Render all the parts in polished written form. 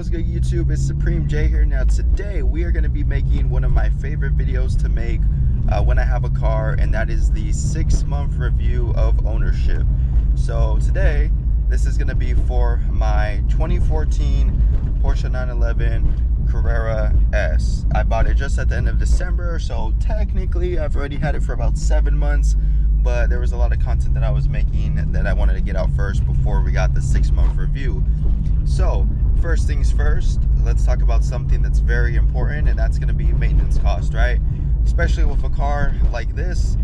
what's good YouTube? It's Supreme J here. Now today we are going to be making one of my favorite videos to make when I have a car, and that is the 6-month review of ownership. So today this is going to be for my 2014 Porsche 911 Carrera S. I bought it just at the end of December, so technically I've already had it for about 7 months, but there was a lot of content that I was making that I wanted to get out first before we got the 6-month review. So first things first, let's talk about something that's very important, and that's going to be maintenance cost, right? Especially with a car like this,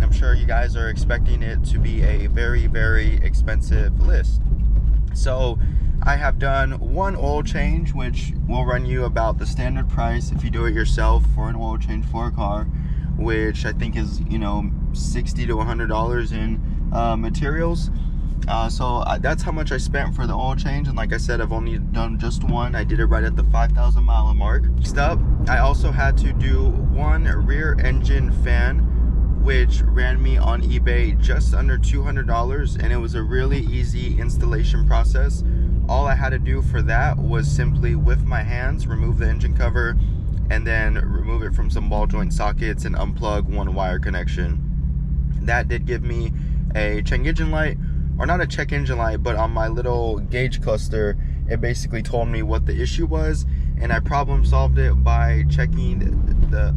I'm sure you guys are expecting it to be a very, very expensive list. So I have done one oil change, which will run you about the standard price if you do it yourself for an oil change for a car, which I think is, you know, $60 to $100 in materials. So that's how much I spent for the oil change, and like I said, I've only done just one. I did it right at the 5,000 mile mark. Next up, I also had to do one rear engine fan, which ran me on eBay just under $200, and it was a really easy installation process. All I had to do for that was simply with my hands remove the engine cover and then remove it from some ball joint sockets and unplug one wire connection. That did give me a check engine light, or not a check engine light, but on my little gauge cluster, it basically told me what the issue was, and I problem solved it by checking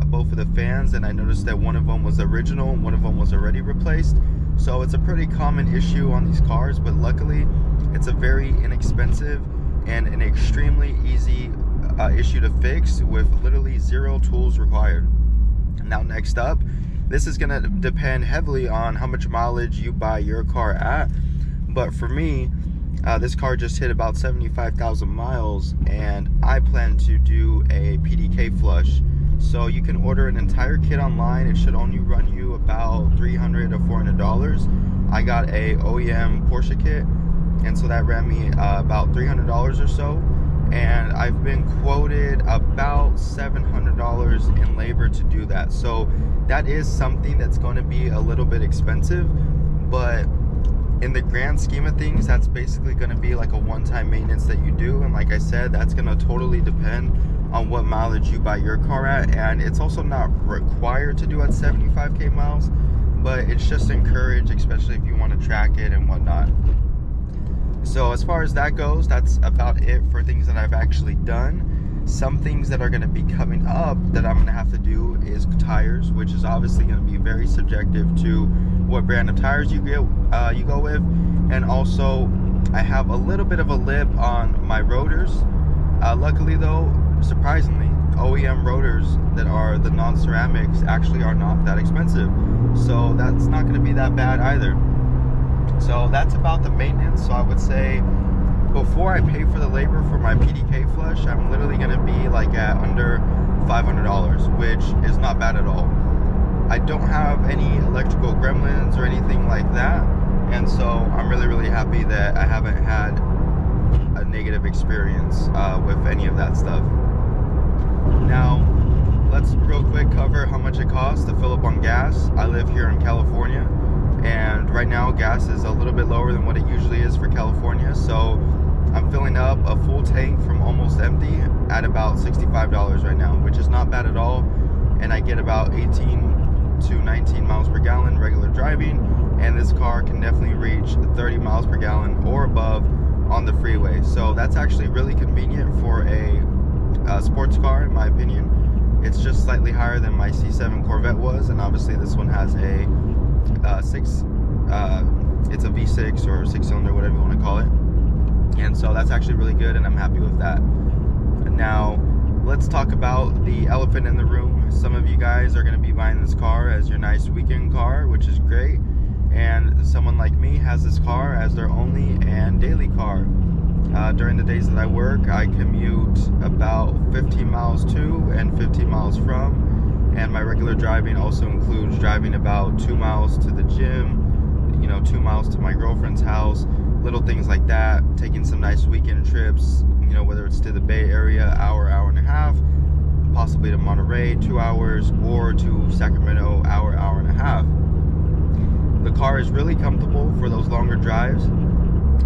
both of the fans, and I noticed that one of them was original and one of them was already replaced. So it's a pretty common issue on these cars, but luckily it's a very inexpensive and an extremely easy issue to fix with literally 0 tools required. Now next up, this is going to depend heavily on how much mileage you buy your car at, but for me, this car just hit about 75,000 miles, and I plan to do a PDK flush. So you can order an entire kit online. It should only run you about $300 to $400. I got a OEM Porsche kit, and so that ran me about $300 or so. And I've been quoted about $700 in labor to do that. So that is something that's going to be a little bit expensive, but in the grand scheme of things, that's basically going to be like a one-time maintenance that you do. And like I said, that's going to totally depend on what mileage you buy your car at, and it's also not required to do at 75k miles, but it's just encouraged, especially if you want to track it and whatnot. So as far as that goes, that's about it for things that I've actually done. Some things that are going to be coming up that I'm going to have to do is tires, which is obviously going to be very subjective to what brand of tires you go with. And also, I have a little bit of a lip on my rotors. Luckily though, surprisingly, OEM rotors that are the non-ceramics actually are not that expensive. So that's not going to be that bad either. So that's about the maintenance. So I would say before I pay for the labor for my PDK flush, I'm literally going to be like at under $500, which is not bad at all. I don't have any electrical gremlins or anything like that, and so I'm really happy that I haven't had a negative experience with any of that stuff. Now let's real quick cover how much it costs to fill up on gas. I live here in California, and right now gas is a little bit lower than what it usually is for California, so I'm filling up a full tank from almost empty at about $65 right now, which is not bad at all, and I get about 18 to 19 miles per gallon regular driving, and this car can definitely reach 30 miles per gallon or above on the freeway. So that's actually really convenient for a sports car, in my opinion. It's just slightly higher than my C7 Corvette was, and obviously this one has a it's a V6 or 6-cylinder, whatever you want to call it, and so that's actually really good, and I'm happy with that. And now let's talk about the elephant in the room. Some of you guys are going to be buying this car as your nice weekend car, which is great, and someone like me has this car as their only and daily car. During the days that I work, I commute about 15 miles to and 15 miles from, and my regular driving also includes driving about 2 miles to the gym, 2 miles to my girlfriend's house, little things like that, taking some nice weekend trips, whether it's to the Bay Area, hour and a half, possibly to Monterey, 2 hours, or to Sacramento, hour and a half. The car is really comfortable for those longer drives,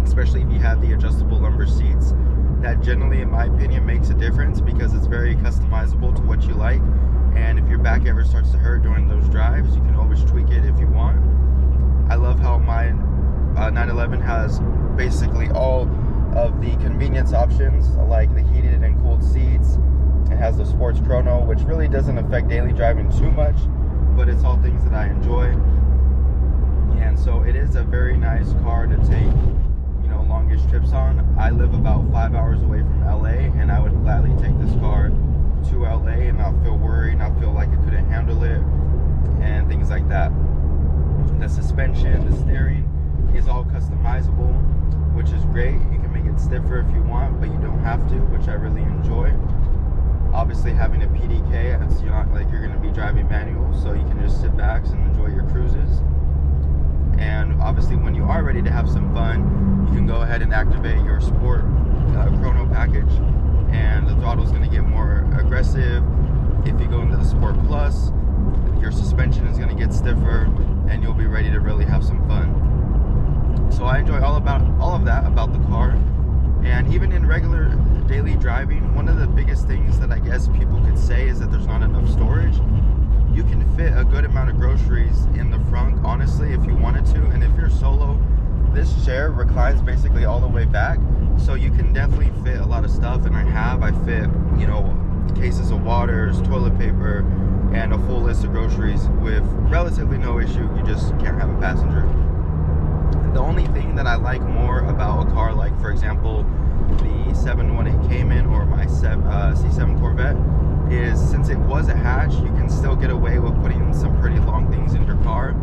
especially if you have the adjustable lumbar seats. that generally, in my opinion, makes a difference because it's very customizable to what you like. And if your back ever starts to hurt during those drives, you can always tweak it if you want. I love how my 911 has basically all of the convenience options, like the heated and cooled seats. It has the sports chrono, which really doesn't affect daily driving too much, but it's all things that I enjoy. And so it is a very nice car to take, you know, longest trips on. I live about 5 hours away from LA, and I would gladly take this car to LA and not feel worried, not feel like I couldn't handle it, and things like that. The suspension, the steering is all customizable, which is great. You can make it stiffer if you want, but you don't have to, which I really enjoy. Obviously, having a PDK, it's not like you're going to be driving manual, so you can just sit back and enjoy your cruises. And obviously, when you are ready to have some fun, you can go ahead and activate your sport chrono package, and the throttle is going to get more aggressive. If you go into the Sport Plus, your suspension is going to get stiffer, and you'll be ready to really have some fun. So I enjoy all of that about the car. And even in regular daily driving, one of the biggest things that I guess people could say is that there's not enough storage. You can fit a good amount of groceries in the front, honestly, if you wanted to. And if you're solo, this chair reclines basically all the way back, so you can definitely fit a lot of stuff. And I fit, you know, cases of waters, toilet paper, and a full list of groceries with relatively no issue. You just can't have a passenger. The only thing that I like more about a car like, for example, the 718 Cayman or my C7 Corvette, is since it was a hatch, you can still get away with putting some pretty long things in your car.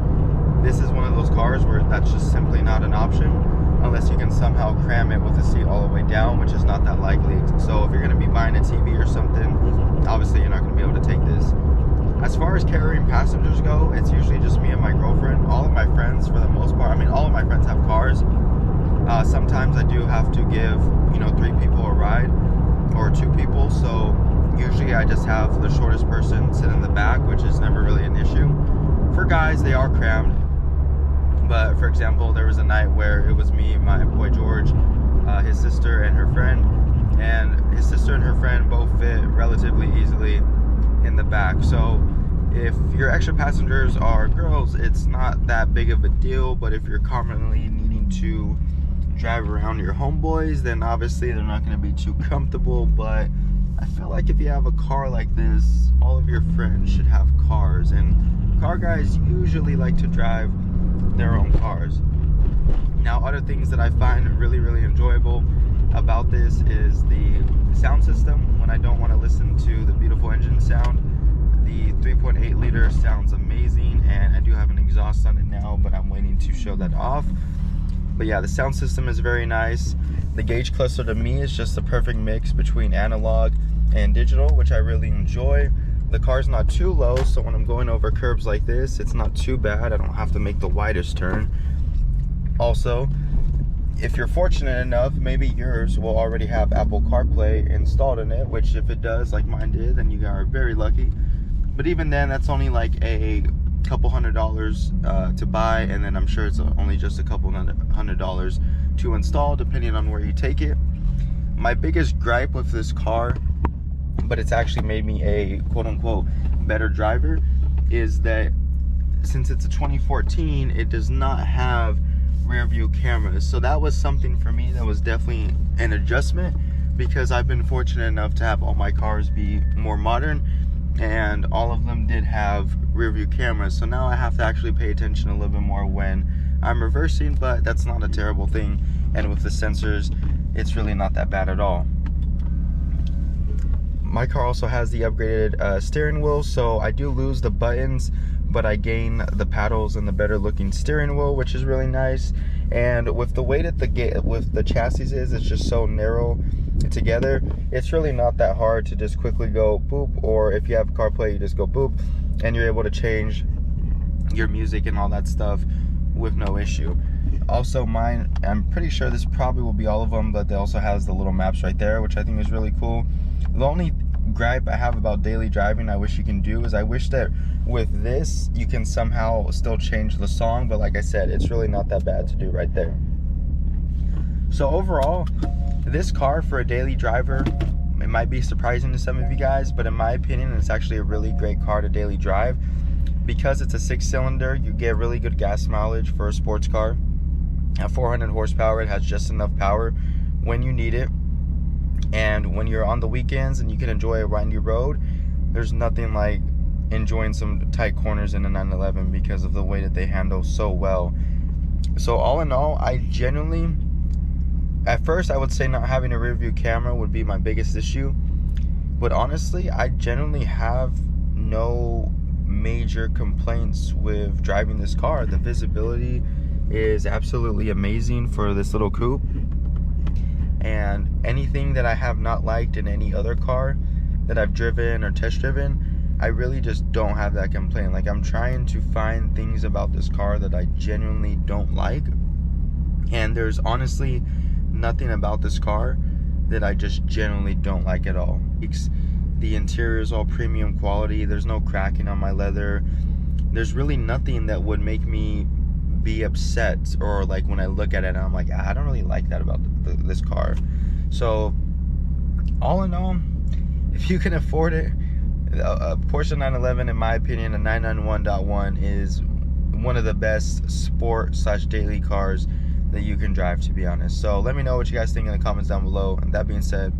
This is one of those cars where that's just simply not an option unless you can somehow cram it with the seat all the way down, which is not that likely. So if you're going to be buying a TV or something, obviously you're not going to be able to take this. As far as carrying passengers go, it's usually just me and my girlfriend. All of my friends, for the most part, I mean, all of my friends have cars. Sometimes I do have to give, you know, 3 people a ride or 2 people. So usually I just have the shortest person sit in the back, which is never really an issue. For guys, they are crammed. But for example, there was a night where it was me, my boy George, his sister, and her friend. And his sister and her friend both fit relatively easily in the back. So if your extra passengers are girls, it's not that big of a deal. But if you're commonly needing to drive around your homeboys, then obviously they're not going to be too comfortable. But I feel like if you have a car like this, all of your friends should have cars, and car guys usually like to drive their own cars. Now, other things that I find really, really enjoyable about this is the sound system. When I don't want to listen to the beautiful engine sound, the 3.8 liter sounds amazing, and I do have an exhaust on it now, but I'm waiting to show that off. But yeah, the sound system is very nice. The gauge cluster to me is just the perfect mix between analog and digital, which I really enjoy. The car's not too low, so when I'm going over curbs like this, it's not too bad. I don't have to make the widest turn. Also, if you're fortunate enough, maybe yours will already have Apple CarPlay installed in it, which if it does, like mine did, then you are very lucky. But even then, that's only like a couple $100 to buy, and then I'm sure it's only just a couple $100 to install, depending on where you take it. My biggest gripe with this car, but it's actually made me a quote-unquote better driver, is that since it's a 2014, it does not have rear view cameras. So that was something for me that was definitely an adjustment, because I've been fortunate enough to have all my cars be more modern, and all of them did have rear view cameras. So now I have to actually pay attention a little bit more when I'm reversing, but that's not a terrible thing. And with the sensors, it's really not that bad at all. My car also has the upgraded steering wheel, so I do lose the buttons, but I gain the paddles and the better looking steering wheel, which is really nice. And with the way that the chassis is, it's just so narrow together, it's really not that hard to just quickly go boop, or if you have CarPlay, you just go boop, and you're able to change your music and all that stuff with no issue. Also, mine, I'm pretty sure this probably will be all of them, but they also has the little maps right there, which I think is really cool. The only gripe I have about daily driving I wish you can do is I wish that with this you can somehow still change the song, but like I said, it's really not that bad to do right there. So overall, This car for a daily driver, it might be surprising to some of you guys, but in my opinion, it's actually a really great car to daily drive. Because it's a 6-cylinder, you get really good gas mileage for a sports car. At 400 horsepower, it has just enough power when you need it. And when you're on the weekends and you can enjoy a windy road, there's nothing like enjoying some tight corners in a 911 because of the way that they handle so well. So all in all, I genuinely, at first I would say not having a rear view camera would be my biggest issue, but honestly I genuinely have no major complaints with driving this car. The visibility is absolutely amazing for this little coupe, and anything that I have not liked in any other car that I've driven or test driven, I really just don't have that complaint. Like, I'm trying to find things about this car that I genuinely don't like, and there's honestly nothing about this car that I just genuinely don't like at all. The interior is all premium quality. There's no cracking on my leather. There's really nothing that would make me be upset, or like when I look at it and I'm like, I don't really like that about this car. So all in all, if you can afford it, a Porsche 911, in my opinion, a 991.1 is one of the best sport / daily cars that you can drive, to be honest. So let me know what you guys think in the comments down below. And that being said, peace.